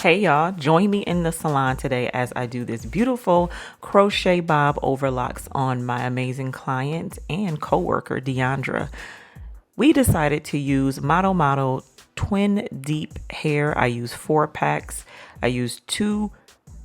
Hey y'all, join me in the salon today as I do this beautiful Crochet Bob overlocks on my amazing client and coworker, Deandra. We decided to use Braid Twin Deep hair. I use 4 packs. I used 2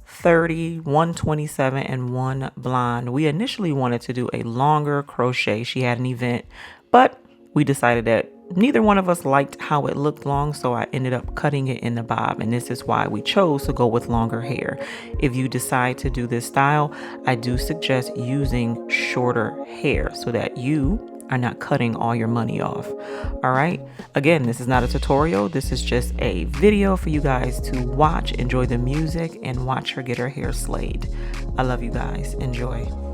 30, 127, and 1 blonde. We initially wanted to do a longer crochet. She had an event, but we decided that neither one of us liked how it looked long, so I ended up cutting it in the bob, and this is why we chose to go with longer hair. If you decide to do this style, I do suggest using shorter hair so that you are not cutting all your money off. All right. Again, this is not a tutorial. This is just a video for you guys to watch, enjoy the music, and watch her get her hair slayed. I love you guys. Enjoy.